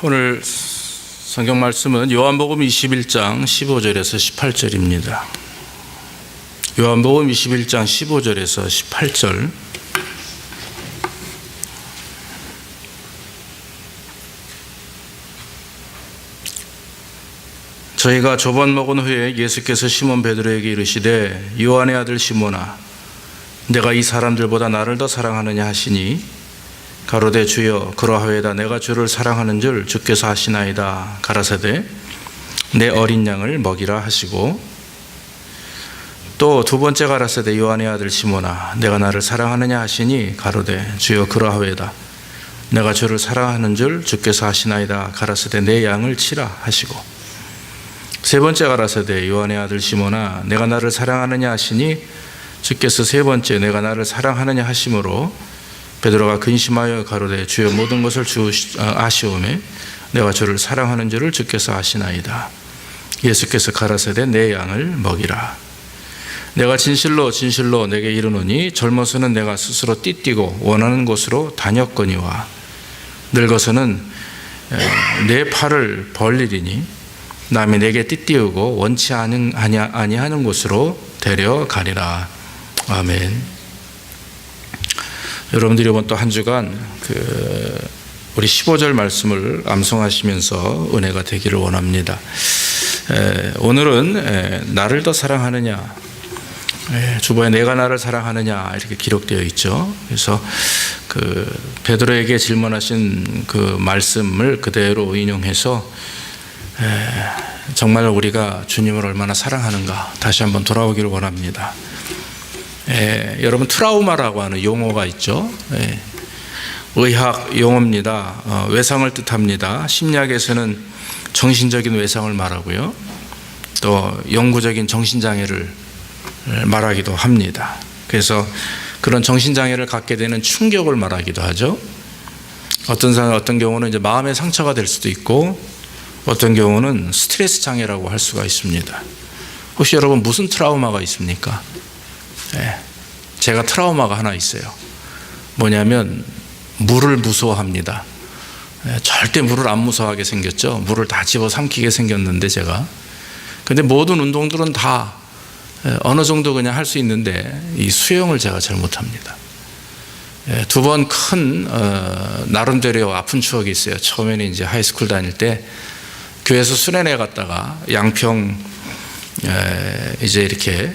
오늘 성경 말씀은 요한복음 21장 15절에서 18절입니다. 요한복음 21장 15절에서 18절. 저희가 조반 먹은 후에 예수께서 시몬 베드로에게 이르시되 요한의 아들 시몬아 내가 이 사람들보다 나를 더 사랑하느냐 하시니 가로되 주여 그러하외다 내가 주를 사랑하는 줄 주께서 아시나이다. 가라사대 내 어린 양을 먹이라 하시고 또 두 번째 가라사대 요한의 아들 시몬아 내가 나를 사랑하느냐 하시니 가로되 주여 그러하외다 내가 주를 사랑하는 줄 주께서 아시나이다. 가라사대 내 양을 치라 하시고 세 번째 가라사대 요한의 아들 시몬아 내가 나를 사랑하느냐 하시니 주께서 세 번째 내가 나를 사랑하느냐 하심으로 베드로가 근심하여 가로되 주여 모든 것을 아시오매 내가 주를 사랑하는 줄을 주께서 아시나이다. 예수께서 가라사대 내 양을 먹이라. 내가 진실로 진실로 내게 이르노니 젊어서는 내가 스스로 띠뛰고 원하는 곳으로 다녔거니와 늙어서는 내 팔을 벌리리니 남이 내게 띠띠우고 원치 아니하는 곳으로 데려가리라. 아멘. 여러분들이 이번 또 한 주간 우리 15절 말씀을 암송하시면서 은혜가 되기를 원합니다. 오늘은 나를 더 사랑하느냐, 주보에 내가 나를 사랑하느냐 이렇게 기록되어 있죠. 그래서 베드로에게 질문하신 그 말씀을 그대로 인용해서 정말 우리가 주님을 얼마나 사랑하는가 다시 한번 돌아오기를 원합니다. 여러분 트라우마라고 하는 용어가 있죠. 의학 용어입니다. 외상을 뜻합니다. 심리학에서는 정신적인 외상을 말하고요. 또 영구적인 정신장애를 말하기도 합니다. 그래서 그런 정신장애를 갖게 되는 충격을 말하기도 하죠. 어떤 경우는 이제 마음의 상처가 될 수도 있고 어떤 경우는 스트레스 장애라고 할 수가 있습니다. 혹시 여러분 무슨 트라우마가 있습니까? 제가 트라우마가 하나 있어요. 뭐냐면 물을 무서워합니다. 절대 물을 안 무서워하게 생겼죠. 물을 다 집어삼키게 생겼는데 제가. 근데 모든 운동들은 다 어느 정도 그냥 할 수 있는데 이 수영을 제가 잘 못합니다. 두 번 큰 나름대로 아픈 추억이 있어요. 처음에는 이제 하이스쿨 다닐 때 교회에서 수련회 갔다가 양평 이제 이렇게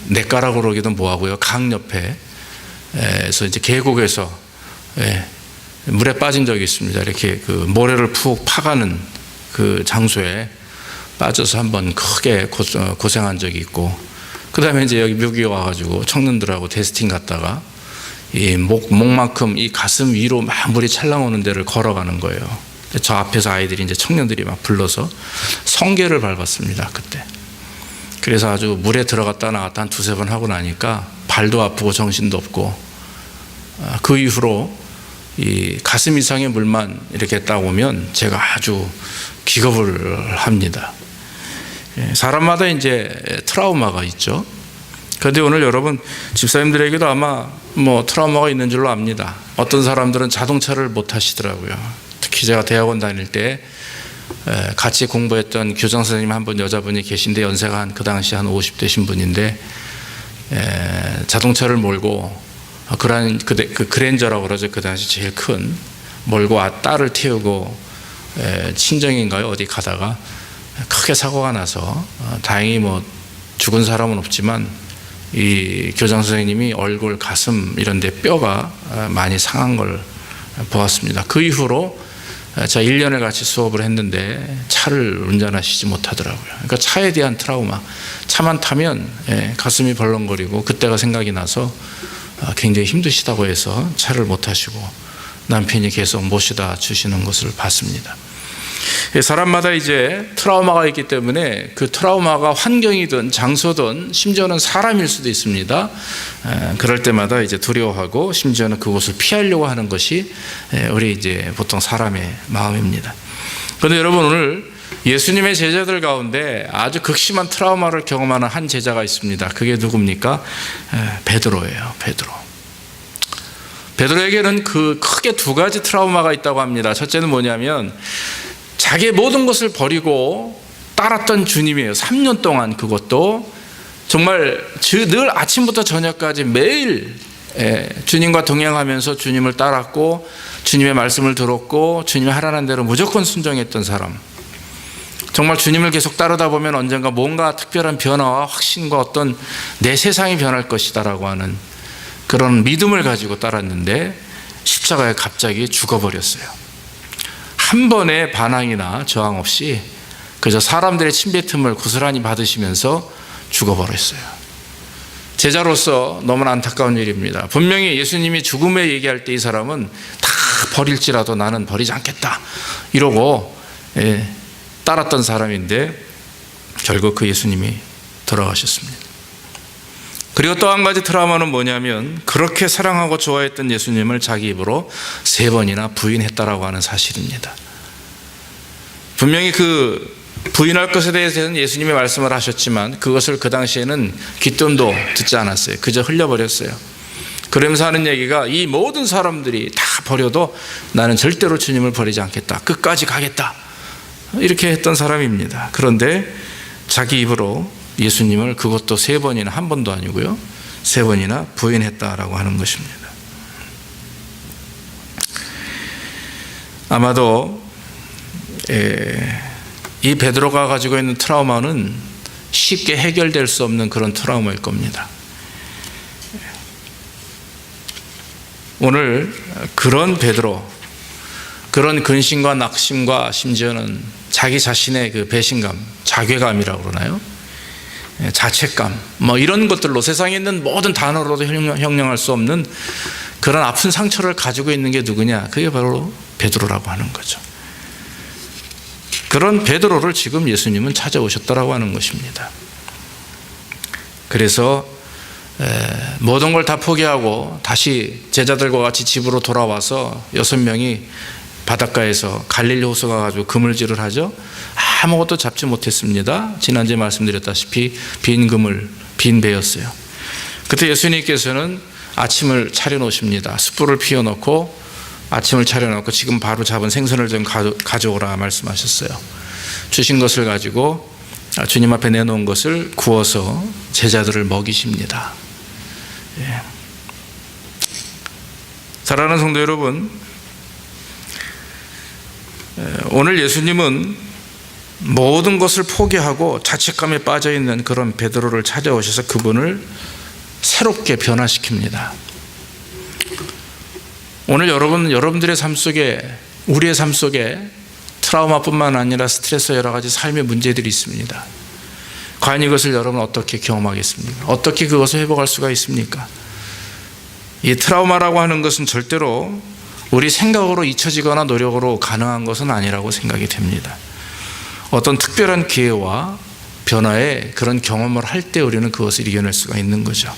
냇가락으로 오기도 뭐하고요. 강 옆에서 이제 계곡에서 물에 빠진 적이 있습니다. 이렇게 모래를 푹 파가는 그 장소에 빠져서 한번 크게 고생한 적이 있고, 그 다음에 이제 여기 묘기에 와가지고 청년들하고 테스팅 갔다가 이 목만큼 이 가슴 위로 막 물이 찰랑 오는 데를 걸어가는 거예요. 저 앞에서 아이들이 이제 청년들이 막 불러서 성게를 밟았습니다. 그때. 그래서 아주 물에 들어갔다 나갔다 한 두세 번 하고 나니까 발도 아프고 정신도 없고, 그 이후로 이 가슴 이상의 물만 이렇게 딱 오면 제가 아주 기겁을 합니다. 사람마다 이제 트라우마가 있죠. 그런데 오늘 여러분 집사님들에게도 아마 트라우마가 있는 줄로 압니다. 어떤 사람들은 자동차를 못 타시더라고요. 특히 제가 대학원 다닐 때 같이 공부했던 교장 선생님 한 분 여자분이 계신데 연세가 그 당시 한 50대신 분인데 자동차를 몰고 그 그랜저라고 그러죠. 그 당시 제일 큰 몰고 딸을 태우고 친정인가요 어디 가다가 크게 사고가 나서 다행히 죽은 사람은 없지만 이 교장 선생님이 얼굴 가슴 이런 데 뼈가 많이 상한 걸 보았습니다. 그 이후로 제가 1년을 같이 수업을 했는데 차를 운전하시지 못하더라고요. 그러니까 차에 대한 트라우마, 차만 타면 가슴이 벌렁거리고 그때가 생각이 나서 굉장히 힘드시다고 해서 차를 못 타시고 남편이 계속 모시다 주시는 것을 봤습니다. 사람마다 이제 트라우마가 있기 때문에 그 트라우마가 환경이든 장소든 심지어는 사람일 수도 있습니다. 그럴 때마다 이제 두려워하고 심지어는 그곳을 피하려고 하는 것이 우리 이제 보통 사람의 마음입니다. 그런데 여러분 오늘 예수님의 제자들 가운데 아주 극심한 트라우마를 경험하는 한 제자가 있습니다. 그게 누굽니까? 베드로예요. 베드로에게는 그 크게 두 가지 트라우마가 있다고 합니다. 첫째는 뭐냐면 자기의 모든 것을 버리고 따랐던 주님이에요. 3년 동안, 그것도 정말 늘 아침부터 저녁까지 매일 주님과 동행하면서 주님을 따랐고 주님의 말씀을 들었고 주님이 하라는 대로 무조건 순종했던 사람. 정말 주님을 계속 따르다 보면 언젠가 뭔가 특별한 변화와 확신과 어떤 내 세상이 변할 것이다라고 하는 그런 믿음을 가지고 따랐는데 십자가에 갑자기 죽어버렸어요. 한 번의 반항이나 저항 없이 그저 사람들의 침뱉음을 고스란히 받으시면서 죽어버렸어요. 제자로서 너무나 안타까운 일입니다. 분명히 예수님이 죽음에 얘기할 때 이 사람은 다 버릴지라도 나는 버리지 않겠다 이러고 따랐던 사람인데 결국 그 예수님이 돌아가셨습니다. 그리고 또 한 가지 트라우마는 뭐냐면 그렇게 사랑하고 좋아했던 예수님을 자기 입으로 3번이나 부인했다라고 하는 사실입니다. 분명히 그 부인할 것에 대해서는 예수님이 말씀을 하셨지만 그것을 그 당시에는 귀뜸도 듣지 않았어요. 그저 흘려버렸어요. 그러면서 하는 얘기가 이 모든 사람들이 다 버려도 나는 절대로 주님을 버리지 않겠다. 끝까지 가겠다. 이렇게 했던 사람입니다. 그런데 자기 입으로 예수님을 그것도 3번이나, 한 번도 아니고요, 3번이나 부인했다라고 하는 것입니다. 아마도 이 베드로가 가지고 있는 트라우마는 쉽게 해결될 수 없는 그런 트라우마일 겁니다. 오늘 그런 베드로, 그런 근심과 낙심과 심지어는 자기 자신의 그 배신감, 자괴감이라고 그러나요? 자책감, 이런 것들로 세상에 있는 모든 단어로도 형용할 수 없는 그런 아픈 상처를 가지고 있는 게 누구냐? 그게 바로 베드로라고 하는 거죠. 그런 베드로를 지금 예수님은 찾아오셨다라고 하는 것입니다. 그래서 모든 걸 다 포기하고 다시 제자들과 같이 집으로 돌아와서 6명이 바닷가에서 갈릴리 호수 가가지고 그물질을 하죠. 아무것도 잡지 못했습니다. 지난주에 말씀드렸다시피 빈 그물, 빈 배였어요. 그때 예수님께서는 아침을 차려놓으십니다. 숯불을 피워놓고 아침을 차려놓고 지금 바로 잡은 생선을 좀 가져오라 말씀하셨어요. 주신 것을 가지고 주님 앞에 내놓은 것을 구워서 제자들을 먹이십니다. 사랑하는 성도 여러분, 오늘 예수님은 모든 것을 포기하고 자책감에 빠져있는 그런 베드로를 찾아오셔서 그분을 새롭게 변화시킵니다. 오늘 여러분들의 삶 속에, 우리의 삶 속에 트라우마뿐만 아니라 스트레스와 여러 가지 삶의 문제들이 있습니다. 과연 이것을 여러분 어떻게 경험하겠습니까? 어떻게 그것을 회복할 수가 있습니까? 이 트라우마라고 하는 것은 절대로 우리 생각으로 잊혀지거나 노력으로 가능한 것은 아니라고 생각이 됩니다. 어떤 특별한 기회와 변화의 그런 경험을 할 때 우리는 그것을 이겨낼 수가 있는 거죠.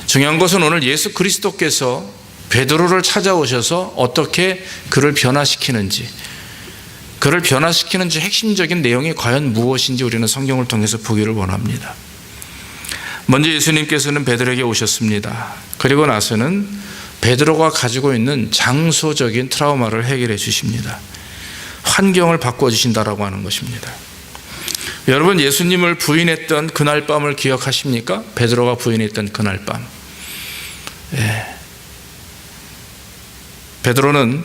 중요한 것은 오늘 예수 그리스도께서 베드로를 찾아오셔서 어떻게 그를 변화시키는지, 그를 변화시키는지 핵심적인 내용이 과연 무엇인지 우리는 성경을 통해서 보기를 원합니다. 먼저 예수님께서는 베드로에게 오셨습니다. 그리고 나서는 베드로가 가지고 있는 장소적인 트라우마를 해결해 주십니다. 환경을 바꿔주신다라고 하는 것입니다. 여러분, 예수님을 부인했던 그날 밤을 기억하십니까? 베드로가 부인했던 그날 밤. 베드로는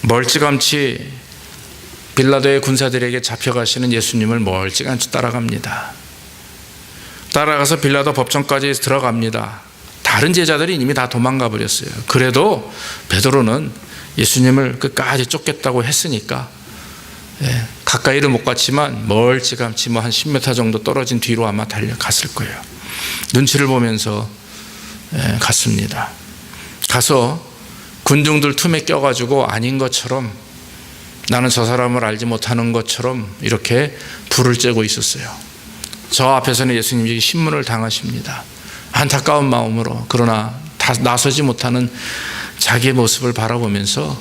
멀찌감치 빌라도의 군사들에게 잡혀가시는 예수님을 멀찌감치 따라갑니다. 따라가서 빌라도 법정까지 들어갑니다. 다른 제자들이 이미 다 도망가 버렸어요. 그래도 베드로는 예수님을 끝까지 쫓겠다고 했으니까 가까이를 못 갔지만 멀찌감치 한 10m 정도 떨어진 뒤로 아마 달려갔을 거예요. 눈치를 보면서 갔습니다. 가서 군중들 틈에 껴가지고 아닌 것처럼, 나는 저 사람을 알지 못하는 것처럼 이렇게 불을 쬐고 있었어요. 저 앞에서는 예수님이 신문을 당하십니다. 안타까운 마음으로, 그러나 나서지 못하는 자기의 모습을 바라보면서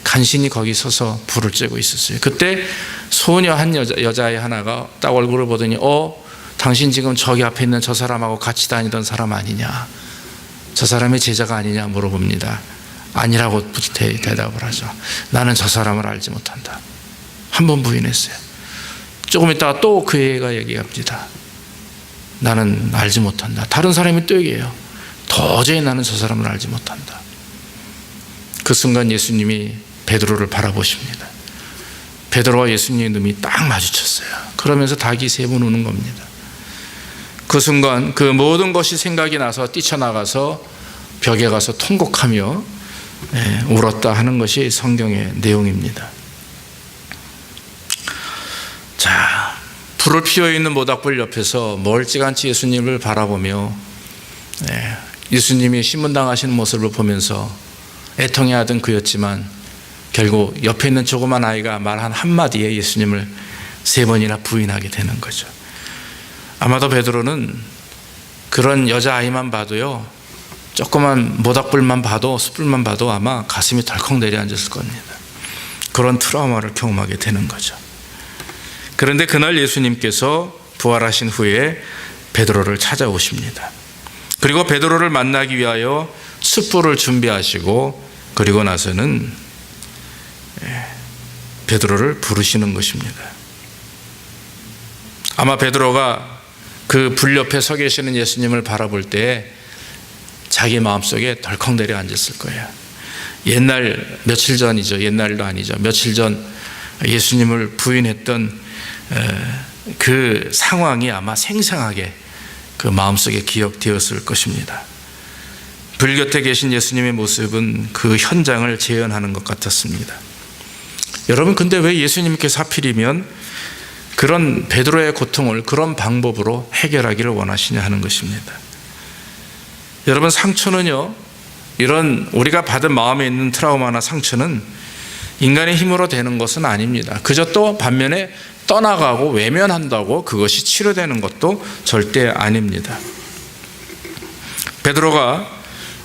간신히 거기 서서 불을 쬐고 있었어요. 그때 소녀 한 여자애 하나가 딱 얼굴을 보더니 당신 지금 저기 앞에 있는 저 사람하고 같이 다니던 사람 아니냐, 저 사람의 제자가 아니냐 물어봅니다. 아니라고 대답을 하죠. 나는 저 사람을 알지 못한다. 한 번 부인했어요. 조금 있다가 또 그 애가 얘기합니다. 나는 알지 못한다. 다른 사람이 또 얘기해요. 도저히 나는 저 사람을 알지 못한다. 그 순간 예수님이 베드로를 바라보십니다. 베드로와 예수님의 눈이 딱 마주쳤어요. 그러면서 닭이 3번 우는 겁니다. 그 순간 그 모든 것이 생각이 나서 뛰쳐나가서 벽에 가서 통곡하며 울었다 하는 것이 성경의 내용입니다. 자, 불을 피워있는 모닥불 옆에서 멀찌감치 예수님을 바라보며 예수님이 신문당하시는 모습을 보면서 애통해하던 그였지만 결국 옆에 있는 조그만 아이가 말한 한마디에 예수님을 3번이나 부인하게 되는 거죠. 아마도 베드로는 그런 여자아이만 봐도요, 조그만 모닥불만 봐도, 숯불만 봐도 아마 가슴이 덜컥 내려앉았을 겁니다. 그런 트라우마를 경험하게 되는 거죠. 그런데 그날 예수님께서 부활하신 후에 베드로를 찾아오십니다. 그리고 베드로를 만나기 위하여 숯불을 준비하시고 그리고 나서는 베드로를 부르시는 것입니다. 아마 베드로가 그 불 옆에 서 계시는 예수님을 바라볼 때 자기 마음속에 덜컥 내려앉았을 거예요. 옛날 며칠 전이죠. 옛날도 아니죠. 며칠 전 예수님을 부인했던 그 상황이 아마 생생하게 그 마음속에 기억되었을 것입니다. 불 곁에 계신 예수님의 모습은 그 현장을 재현하는 것 같았습니다. 여러분, 근데 왜 예수님께서 하필이면 그런 베드로의 고통을 그런 방법으로 해결하기를 원하시냐 하는 것입니다. 여러분, 상처는요, 이런 우리가 받은 마음에 있는 트라우마나 상처는 인간의 힘으로 되는 것은 아닙니다. 그저 또 반면에 떠나가고 외면한다고 그것이 치료되는 것도 절대 아닙니다. 베드로가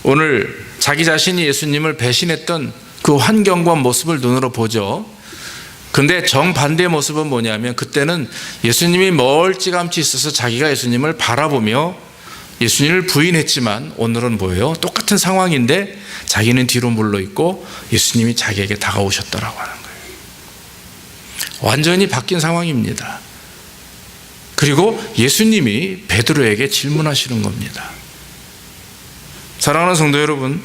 오늘 자기 자신이 예수님을 배신했던 그 환경과 모습을 눈으로 보죠. 근데 정반대의 모습은 뭐냐면 그때는 예수님이 멀찌감치 있어서 자기가 예수님을 바라보며 예수님을 부인했지만 오늘은 뭐예요? 똑같은 상황인데 자기는 뒤로 물러있고 예수님이 자기에게 다가오셨다라고 하는 거예요. 완전히 바뀐 상황입니다. 그리고 예수님이 베드로에게 질문하시는 겁니다. 사랑하는 성도 여러분,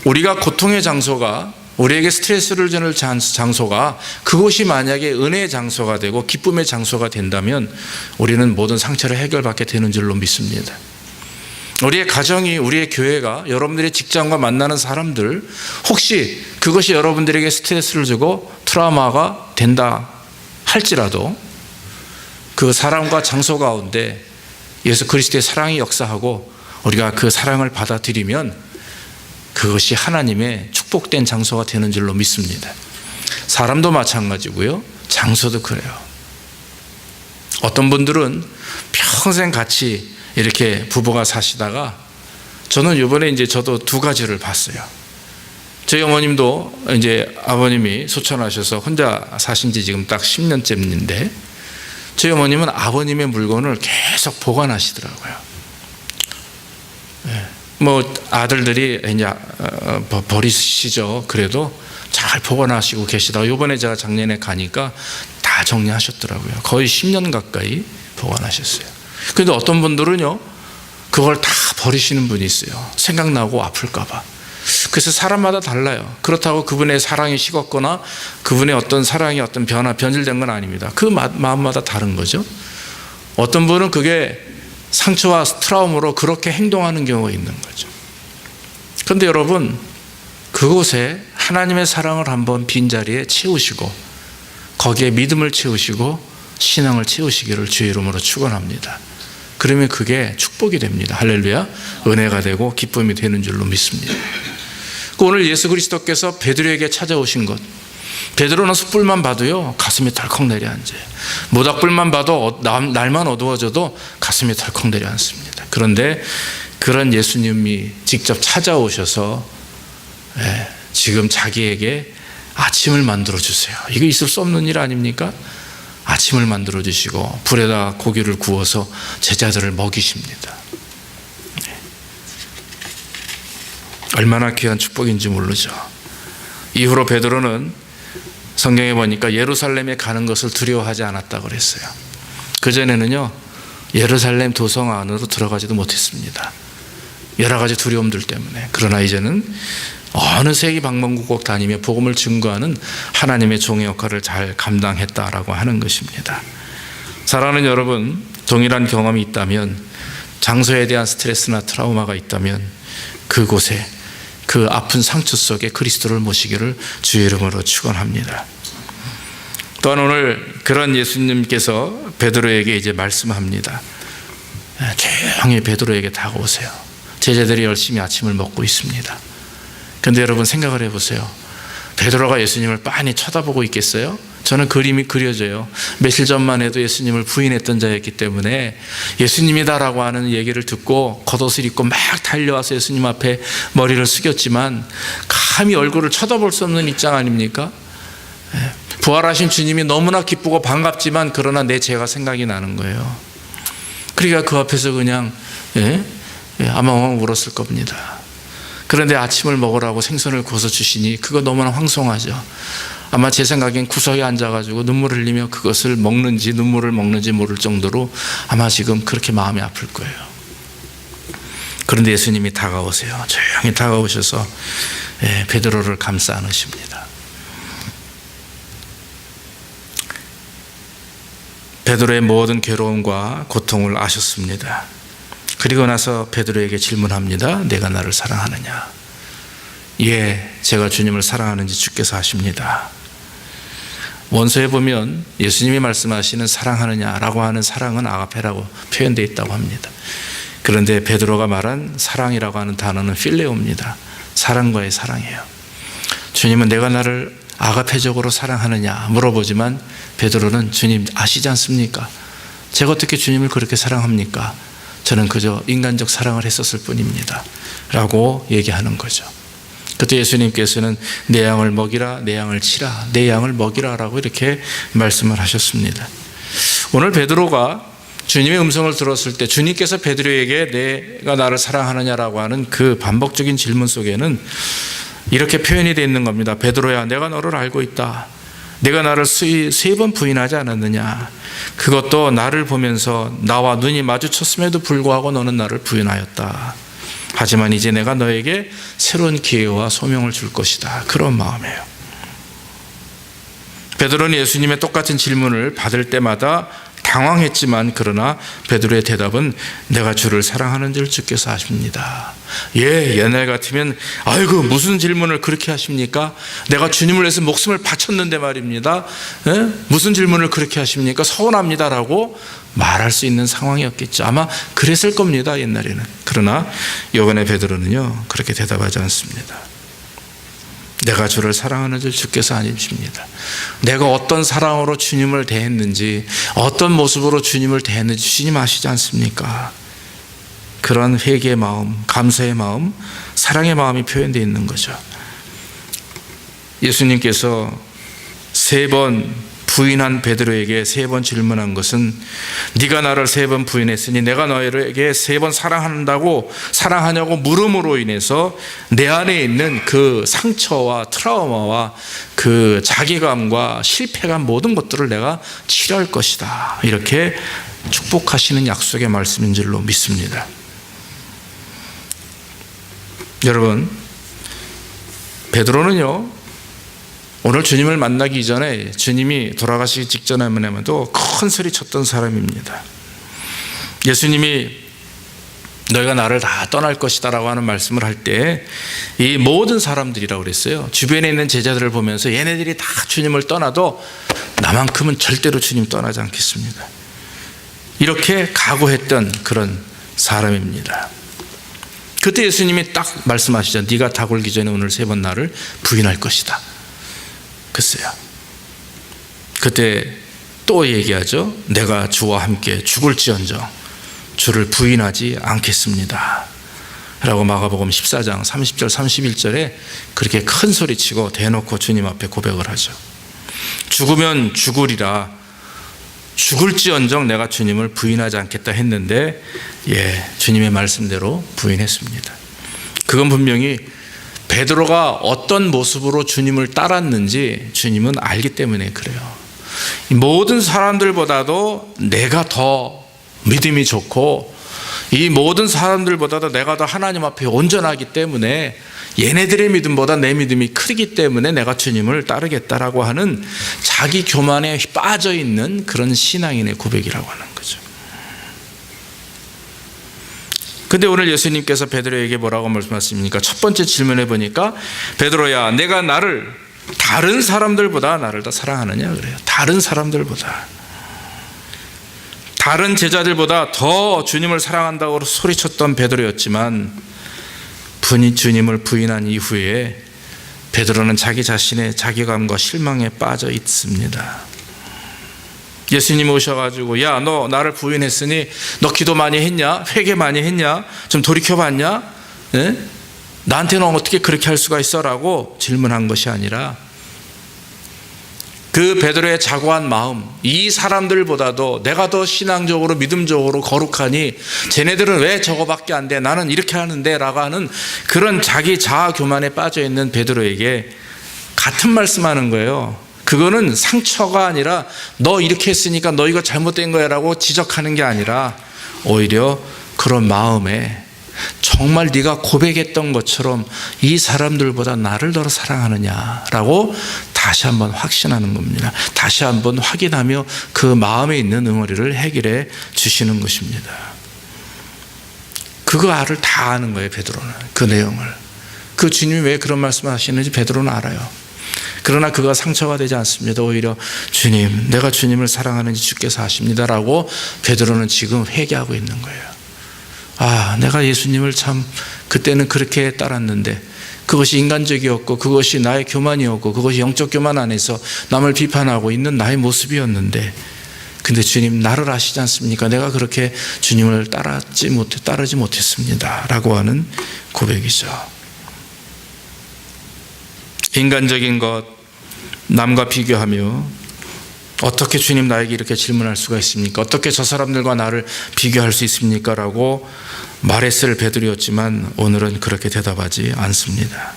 우리가 고통의 장소가, 우리에게 스트레스를 주는 장소가 그곳이 만약에 은혜의 장소가 되고 기쁨의 장소가 된다면 우리는 모든 상처를 해결받게 되는 줄로 믿습니다. 우리의 가정이, 우리의 교회가, 여러분들의 직장과 만나는 사람들, 혹시 그것이 여러분들에게 스트레스를 주고 트라우마가 된다 할지라도 그 사람과 장소 가운데 예수 그리스도의 사랑이 역사하고 우리가 그 사랑을 받아들이면 그것이 하나님의 축복된 장소가 되는 줄로 믿습니다. 사람도 마찬가지고요, 장소도 그래요. 어떤 분들은 평생 같이 이렇게 부부가 사시다가 저는 이번에 이제 저도 2가지를 봤어요. 저희 어머님도 이제 아버님이 소천하셔서 혼자 사신 지 지금 딱 10년째인데 저희 어머님은 아버님의 물건을 계속 보관하시더라고요. 뭐 아들들이 이제 버리시죠. 그래도 잘 보관하시고 계시다가 이번에 제가 작년에 가니까 다 정리하셨더라고요. 거의 10년 가까이 보관하셨어요. 그런데 어떤 분들은요, 그걸 다 버리시는 분이 있어요. 생각나고 아플까 봐. 그래서 사람마다 달라요. 그렇다고 그분의 사랑이 식었거나 그분의 어떤 사랑이 어떤 변질된 건 아닙니다. 그 마음마다 다른 거죠. 어떤 분은 그게 상처와 트라우마로 그렇게 행동하는 경우가 있는 거죠. 그런데 여러분, 그곳에 하나님의 사랑을 한번 빈자리에 채우시고 거기에 믿음을 채우시고 신앙을 채우시기를 주의 이름으로 축원합니다. 그러면 그게 축복이 됩니다. 할렐루야. 은혜가 되고 기쁨이 되는 줄로 믿습니다. 오늘 예수 그리스도께서 베드로에게 찾아오신 것, 베드로는 숯불만 봐도요 가슴이 덜컥 내려앉아요. 모닥불만 봐도 날만 어두워져도 가슴이 덜컥 내려앉습니다. 그런데 그런 예수님이 직접 찾아오셔서 지금 자기에게 아침을 만들어 주세요. 이거 있을 수 없는 일 아닙니까? 아침을 만들어 주시고 불에다 고기를 구워서 제자들을 먹이십니다. 얼마나 귀한 축복인지 모르죠. 이후로 베드로는 성경에 보니까 예루살렘에 가는 것을 두려워하지 않았다고 그랬어요. 그전에는요, 예루살렘 도성 안으로 들어가지도 못했습니다. 여러 가지 두려움들 때문에. 그러나 이제는 어느 세계 방방곡곡 다니며 복음을 증거하는 하나님의 종의 역할을 잘 감당했다라고 하는 것입니다. 사랑하는 여러분, 동일한 경험이 있다면, 장소에 대한 스트레스나 트라우마가 있다면 그곳에, 그 아픈 상처 속에 그리스도를 모시기를 주의 이름으로 축원합니다. 또한 오늘 그런 예수님께서 베드로에게 이제 말씀합니다. 조용히 베드로에게 다가오세요. 제자들이 열심히 아침을 먹고 있습니다. 그런데 여러분 생각을 해보세요. 베드로가 예수님을 빤히 쳐다보고 있겠어요? 저는 그림이 그려져요. 며칠 전만 해도 예수님을 부인했던 자였기 때문에 예수님이다라고 하는 얘기를 듣고 겉옷을 입고 막 달려와서 예수님 앞에 머리를 숙였지만 감히 얼굴을 쳐다볼 수 없는 입장 아닙니까? 부활하신 주님이 너무나 기쁘고 반갑지만 그러나 내 죄가 생각이 나는 거예요. 그러니까 그 앞에서 그냥 아마 엉엉 울었을 겁니다. 그런데 아침을 먹으라고 생선을 구워서 주시니 그거 너무나 황송하죠. 아마 제 생각엔 구석에 앉아가지고 눈물을 흘리며 그것을 먹는지 눈물을 먹는지 모를 정도로 아마 지금 그렇게 마음이 아플 거예요. 그런데 예수님이 다가오세요. 조용히 다가오셔서 베드로를 감싸 안으십니다. 베드로의 모든 괴로움과 고통을 아셨습니다. 그리고 나서 베드로에게 질문합니다. 내가 나를 사랑하느냐? 예, 제가 주님을 사랑하는지 주께서 아십니다. 원서에 보면 예수님이 말씀하시는 사랑하느냐라고 하는 사랑은 아가페라고 표현되어 있다고 합니다. 그런데 베드로가 말한 사랑이라고 하는 단어는 필레오입니다. 사랑과의 사랑이에요. 주님은 내가 나를 아가페적으로 사랑하느냐 물어보지만 베드로는 주님 아시지 않습니까? 제가 어떻게 주님을 그렇게 사랑합니까? 저는 그저 인간적 사랑을 했었을 뿐입니다 라고 얘기하는 거죠. 그때 예수님께서는 내 양을 먹이라, 내 양을 치라, 내 양을 먹이라 라고 이렇게 말씀을 하셨습니다. 오늘 베드로가 주님의 음성을 들었을 때 주님께서 베드로에게 내가 나를 사랑하느냐라고 하는 그 반복적인 질문 속에는 이렇게 표현이 되어 있는 겁니다. 베드로야, 내가 너를 알고 있다. 내가 나를 세 번 부인하지 않았느냐. 그것도 나를 보면서 나와 눈이 마주쳤음에도 불구하고 너는 나를 부인하였다. 하지만 이제 내가 너에게 새로운 기회와 소명을 줄 것이다. 그런 마음이에요. 베드로는 예수님의 똑같은 질문을 받을 때마다 당황했지만 그러나 베드로의 대답은 내가 주를 사랑하는 줄 주께서 아십니다. 예, 옛날 같으면 아이고 무슨 질문을 그렇게 하십니까? 내가 주님을 위해서 목숨을 바쳤는데 말입니다. 무슨 질문을 그렇게 하십니까? 서운합니다라고 말할 수 있는 상황이었겠죠. 아마 그랬을 겁니다, 옛날에는. 그러나 이번에 베드로는요 그렇게 대답하지 않습니다. 내가 주를 사랑하는 줄 주께서 아십니다. 내가 어떤 사랑으로 주님을 대했는지, 어떤 모습으로 주님을 대했는지 주님 아시지 않습니까? 그런 회개의 마음, 감사의 마음, 사랑의 마음이 표현되어 있는 거죠. 예수님께서 3번 부인한 베드로에게 3번 질문한 것은 네가 나를 3번 부인했으니 내가 너에게 3번 사랑하냐고 물음으로 인해서 내 안에 있는 그 상처와 트라우마와 그 자괴감과 실패감 모든 것들을 내가 치료할 것이다. 이렇게 축복하시는 약속의 말씀인 줄로 믿습니다. 여러분, 베드로는요 오늘 주님을 만나기 이전에 주님이 돌아가시기 직전에도 큰 소리 쳤던 사람입니다. 예수님이 너희가 나를 다 떠날 것이다 라고 하는 말씀을 할 때 이 모든 사람들이라고 그랬어요. 주변에 있는 제자들을 보면서 얘네들이 다 주님을 떠나도 나만큼은 절대로 주님 떠나지 않겠습니다. 이렇게 각오했던 그런 사람입니다. 그때 예수님이 딱 말씀하시죠. 네가 다 굴기 전에 오늘 3번 나를 부인할 것이다. 글쎄요. 그때 또 얘기하죠. 내가 주와 함께 죽을지언정 주를 부인하지 않겠습니다 라고 마가복음 14장 30절 31절에 그렇게 큰 소리치고 대놓고 주님 앞에 고백을 하죠. 죽으면 죽으리라, 죽을지언정 내가 주님을 부인하지 않겠다 했는데 주님의 말씀대로 부인했습니다. 그건 분명히 베드로가 어떤 모습으로 주님을 따랐는지 주님은 알기 때문에 그래요. 모든 사람들보다도 내가 더 믿음이 좋고 이 모든 사람들보다도 내가 더 하나님 앞에 온전하기 때문에 얘네들의 믿음보다 내 믿음이 크기 때문에 내가 주님을 따르겠다라고 하는 자기 교만에 빠져 있는 그런 신앙인의 고백이라고 하는 거죠. 근데 오늘 예수님께서 베드로에게 뭐라고 말씀하십니까? 첫 번째 질문해 보니까 베드로야, 내가 나를 다른 사람들보다 나를 더 사랑하느냐 그래요. 다른 사람들보다, 다른 제자들보다 더 주님을 사랑한다고 소리쳤던 베드로였지만 주님을 부인한 이후에 베드로는 자기 자신의 자괴감과 실망에 빠져 있습니다. 예수님 오셔가지고 야, 너 나를 부인했으니 너 기도 많이 했냐? 회개 많이 했냐? 좀 돌이켜봤냐? 네? 나한테는 어떻게 그렇게 할 수가 있어? 라고 질문한 것이 아니라 그 베드로의 자고한 마음, 이 사람들보다도 내가 더 신앙적으로 믿음적으로 거룩하니 쟤네들은 왜 저거밖에 안 돼? 나는 이렇게 하는데 라고 하는 그런 자기 자아 교만에 빠져 있는 베드로에게 같은 말씀하는 거예요. 그거는 상처가 아니라 너 이렇게 했으니까 너 이거 잘못된 거야 라고 지적하는 게 아니라 오히려 그런 마음에 정말 네가 고백했던 것처럼 이 사람들보다 나를 더 사랑하느냐라고 다시 한번 확신하는 겁니다. 다시 한번 확인하며 그 마음에 있는 응어리를 해결해 주시는 것입니다. 그거를 다 아는 거예요. 베드로는 그 내용을. 그 주님이 왜 그런 말씀을 하시는지 베드로는 알아요. 그러나 그가 상처가 되지 않습니다. 오히려 주님, 내가 주님을 사랑하는지 주께서 아십니다라고 베드로는 지금 회개하고 있는 거예요. 아, 내가 예수님을 참 그때는 그렇게 따랐는데 그것이 인간적이었고 그것이 나의 교만이었고 그것이 영적 교만 안에서 남을 비판하고 있는 나의 모습이었는데 근데 주님 나를 아시지 않습니까? 내가 그렇게 주님을 따르지 못했습니다 라고 하는 고백이죠. 인간적인 것, 남과 비교하며 어떻게 주님 나에게 이렇게 질문할 수가 있습니까? 어떻게 저 사람들과 나를 비교할 수 있습니까? 라고 말했을 베드로였지만 오늘은 그렇게 대답하지 않습니다.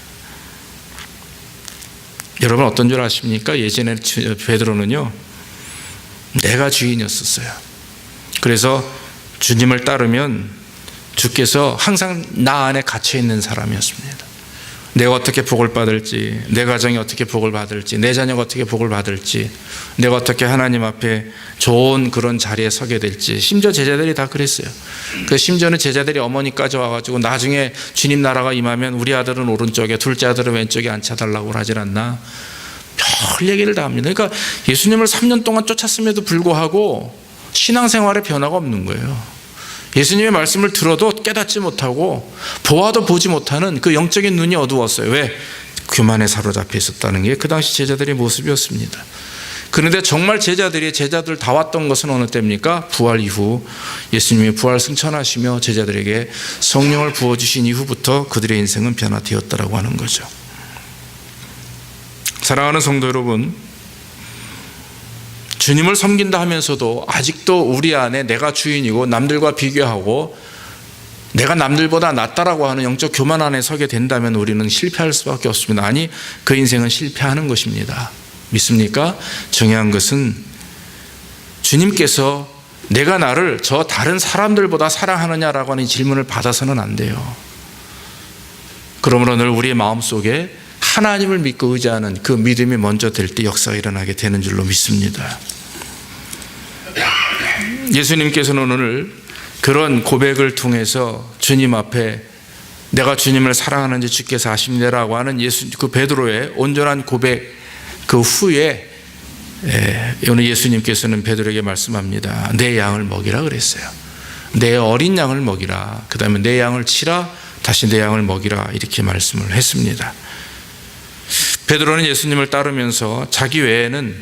여러분 어떤 줄 아십니까? 예전에 베드로는요, 내가 주인이었었어요. 그래서 주님을 따르면 주께서 항상 나 안에 갇혀 있는 사람이었습니다. 내가 어떻게 복을 받을지, 내 가정이 어떻게 복을 받을지, 내 자녀가 어떻게 복을 받을지, 내가 어떻게 하나님 앞에 좋은 그런 자리에 서게 될지. 심지어 제자들이 다 그랬어요. 그 심지어는 제자들이 어머니까지 와가지고 나중에 주님 나라가 임하면 우리 아들은 오른쪽에 둘째 아들은 왼쪽에 앉혀달라고 하질 않나, 별 얘기를 다 합니다. 그러니까 예수님을 3년 동안 쫓았음에도 불구하고 신앙생활에 변화가 없는 거예요. 예수님의 말씀을 들어도 깨닫지 못하고 보아도 보지 못하는 그 영적인 눈이 어두웠어요. 왜? 교만에 사로잡혀 있었다는 게 그 당시 제자들의 모습이었습니다. 그런데 정말 제자들 다 왔던 것은 어느 때입니까? 부활 이후 예수님이 부활 승천하시며 제자들에게 성령을 부어주신 이후부터 그들의 인생은 변화되었다라고 하는 거죠. 사랑하는 성도 여러분, 주님을 섬긴다 하면서도 아직도 우리 안에 내가 주인이고 남들과 비교하고 내가 남들보다 낫다라고 하는 영적 교만 안에 서게 된다면 우리는 실패할 수밖에 없습니다. 아니, 그 인생은 실패하는 것입니다. 믿습니까? 중요한 것은 주님께서 내가 나를 저 다른 사람들보다 사랑하느냐라고 하는 질문을 받아서는 안 돼요. 그러므로 늘 우리의 마음속에 하나님을 믿고 의지하는 그 믿음이 먼저 될 때 역사가 일어나게 되는 줄로 믿습니다. 예수님께서는 오늘 그런 고백을 통해서 주님 앞에 내가 주님을 사랑하는지 주께서 아십니다라고 하는 그 베드로의 온전한 고백 그 후에 오늘 예수님께서는 베드로에게 말씀합니다. 내 양을 먹이라 그랬어요. 내 어린 양을 먹이라. 그 다음에 내 양을 치라. 다시 내 양을 먹이라. 이렇게 말씀을 했습니다. 베드로는 예수님을 따르면서 자기 외에는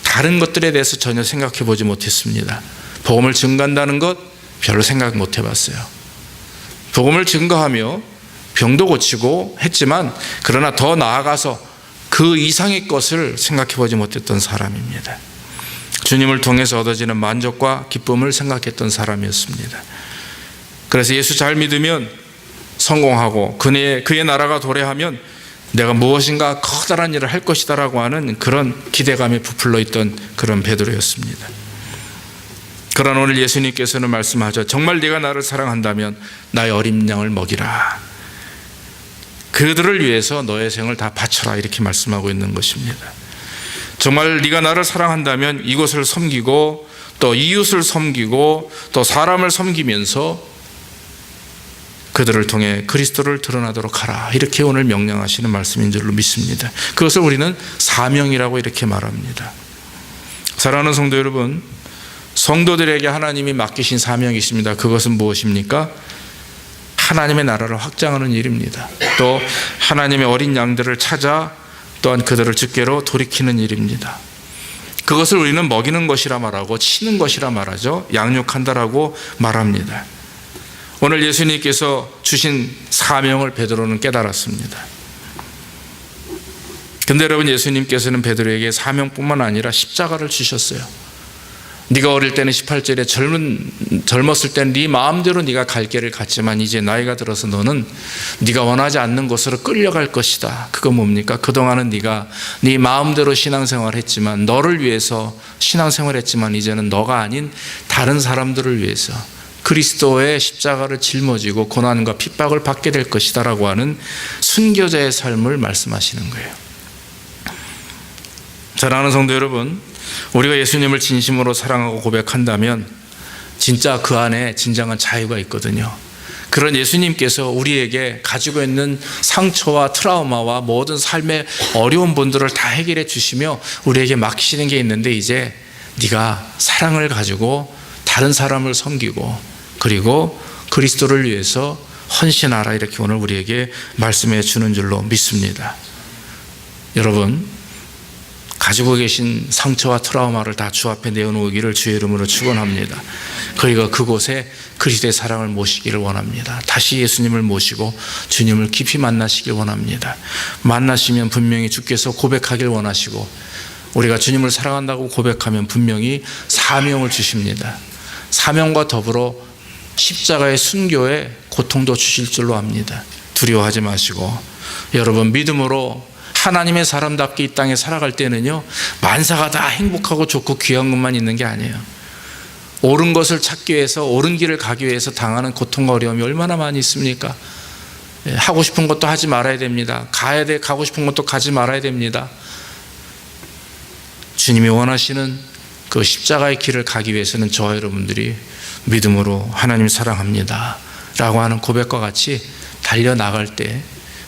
다른 것들에 대해서 전혀 생각해 보지 못했습니다. 복음을 증거한다는 것 별로 생각 못 해봤어요. 복음을 증거하며 병도 고치고 했지만 그러나 더 나아가서 그 이상의 것을 생각해 보지 못했던 사람입니다. 주님을 통해서 얻어지는 만족과 기쁨을 생각했던 사람이었습니다. 그래서 예수 잘 믿으면 성공하고 그의 나라가 도래하면 내가 무엇인가 커다란 일을 할 것이다라고 하는 그런 기대감에 부풀러 있던 그런 베드로였습니다. 그러나 오늘 예수님께서는 말씀하죠. 정말 네가 나를 사랑한다면 나의 어린 양을 먹이라. 그들을 위해서 너의 생을 다 바쳐라, 이렇게 말씀하고 있는 것입니다. 정말 네가 나를 사랑한다면 이곳을 섬기고 또 이웃을 섬기고 또 사람을 섬기면서 그들을 통해 그리스도를 드러나도록 하라, 이렇게 오늘 명령하시는 말씀인 줄로 믿습니다. 그것을 우리는 사명이라고 이렇게 말합니다. 사랑하는 성도 여러분, 성도들에게 하나님이 맡기신 사명이 있습니다. 그것은 무엇입니까? 하나님의 나라를 확장하는 일입니다. 또 하나님의 어린 양들을 찾아 또한 그들을 주께로 돌이키는 일입니다. 그것을 우리는 먹이는 것이라 말하고 치는 것이라 말하죠. 양육한다라고 말합니다. 오늘 예수님께서 주신 사명을 베드로는 깨달았습니다. 근데 여러분, 예수님께서는 베드로에게 사명뿐만 아니라 십자가를 주셨어요. 네가 어릴 때는 18절에 젊었을 때는 네 마음대로 네가 갈 길을 갔지만 이제 나이가 들어서 너는 네가 원하지 않는 곳으로 끌려갈 것이다. 그거 뭡니까? 그동안은 네가 네 마음대로 신앙생활을 했지만, 너를 위해서 신앙생활을 했지만 이제는 너가 아닌 다른 사람들을 위해서 그리스도의 십자가를 짊어지고 고난과 핍박을 받게 될 것이다 라고 하는 순교자의 삶을 말씀하시는 거예요. 사랑하는 성도 여러분, 우리가 예수님을 진심으로 사랑하고 고백한다면 진짜 그 안에 진정한 자유가 있거든요. 그런 예수님께서 우리에게 가지고 있는 상처와 트라우마와 모든 삶의 어려운 분들을 다 해결해 주시며 우리에게 맡기시는 게 있는데, 이제 네가 사랑을 가지고 다른 사람을 섬기고 그리고 그리스도를 위해서 헌신하라, 이렇게 오늘 우리에게 말씀해 주는 줄로 믿습니다. 여러분, 가지고 계신 상처와 트라우마를 다 주 앞에 내어놓기를 주의 이름으로 축원합니다. 그리고 그곳에 그리스도의 사랑을 모시기를 원합니다. 다시 예수님을 모시고 주님을 깊이 만나시길 원합니다. 만나시면 분명히 주께서 고백하길 원하시고, 우리가 주님을 사랑한다고 고백하면 분명히 사명을 주십니다. 사명과 더불어 십자가의 순교의 고통도 주실 줄로 압니다. 두려워하지 마시고, 여러분, 믿음으로 하나님의 사람답게 이 땅에 살아갈 때는요, 만사가 다 행복하고 좋고 귀한 것만 있는 게 아니에요. 옳은 것을 찾기 위해서, 옳은 길을 가기 위해서 당하는 고통과 어려움이 얼마나 많이 있습니까? 하고 싶은 것도 하지 말아야 됩니다. 가고 싶은 것도 가지 말아야 됩니다. 주님이 원하시는 그 십자가의 길을 가기 위해서는 저와 여러분들이 믿음으로 하나님 사랑합니다 라고 하는 고백과 같이 달려나갈 때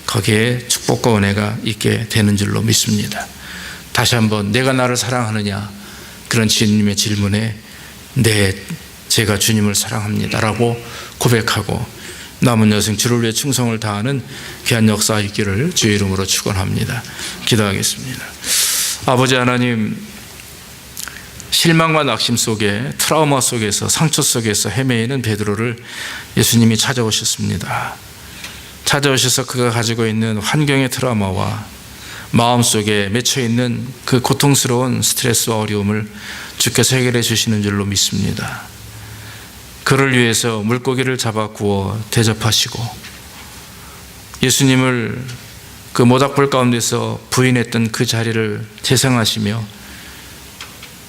거기에 축복과 은혜가 있게 되는 줄로 믿습니다. 다시 한번, 내가 나를 사랑하느냐, 그런 주님의 질문에 네, 제가 주님을 사랑합니다 라고 고백하고 남은 여생 주를 위해 충성을 다하는 귀한 역사 있기를 주의 이름으로 축원합니다. 기도하겠습니다. 아버지 하나님, 실망과 낙심 속에, 트라우마 속에서, 상처 속에서 헤매이는 베드로를 예수님이 찾아오셨습니다. 찾아오셔서 그가 가지고 있는 환경의 트라우마와 마음속에 맺혀있는 그 고통스러운 스트레스와 어려움을 주께서 해결해 주시는 줄로 믿습니다. 그를 위해서 물고기를 잡아 구워 대접하시고, 예수님을 그 모닥불 가운데서 부인했던 그 자리를 재생하시며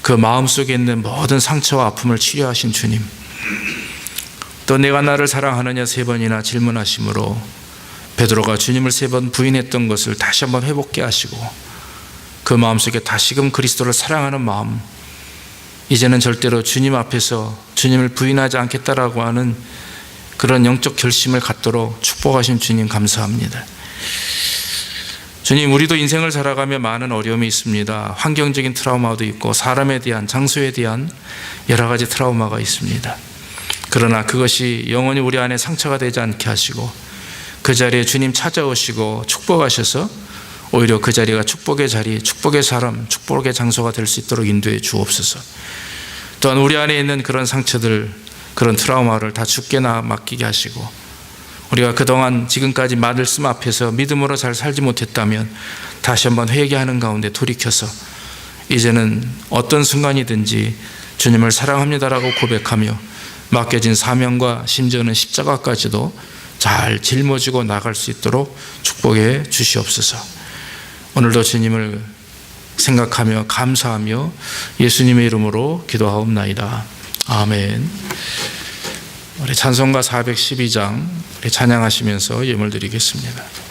그 마음속에 있는 모든 상처와 아픔을 치료하신 주님, 또 내가 나를 사랑하느냐 3번이나 질문하심으로 베드로가 주님을 3번 부인했던 것을 다시 한번 회복케 하시고, 그 마음속에 다시금 그리스도를 사랑하는 마음, 이제는 절대로 주님 앞에서 주님을 부인하지 않겠다라고 하는 그런 영적 결심을 갖도록 축복하신 주님 감사합니다. 주님, 우리도 인생을 살아가며 많은 어려움이 있습니다. 환경적인 트라우마도 있고 사람에 대한, 장소에 대한 여러 가지 트라우마가 있습니다. 그러나 그것이 영원히 우리 안에 상처가 되지 않게 하시고, 그 자리에 주님 찾아오시고 축복하셔서 오히려 그 자리가 축복의 자리, 축복의 사람, 축복의 장소가 될 수 있도록 인도해 주옵소서. 또한 우리 안에 있는 그런 상처들, 그런 트라우마를 다 주께 맡기게 하시고, 우리가 그동안 지금까지 말씀 앞에서 믿음으로 잘 살지 못했다면 다시 한번 회개하는 가운데 돌이켜서 이제는 어떤 순간이든지 주님을 사랑합니다라고 고백하며 맡겨진 사명과 심지어는 십자가까지도 잘 짊어지고 나갈 수 있도록 축복해 주시옵소서. 오늘도 주님을 생각하며 감사하며 예수님의 이름으로 기도하옵나이다. 아멘. 우리 찬송가 412장 찬양하시면서 예물 드리겠습니다.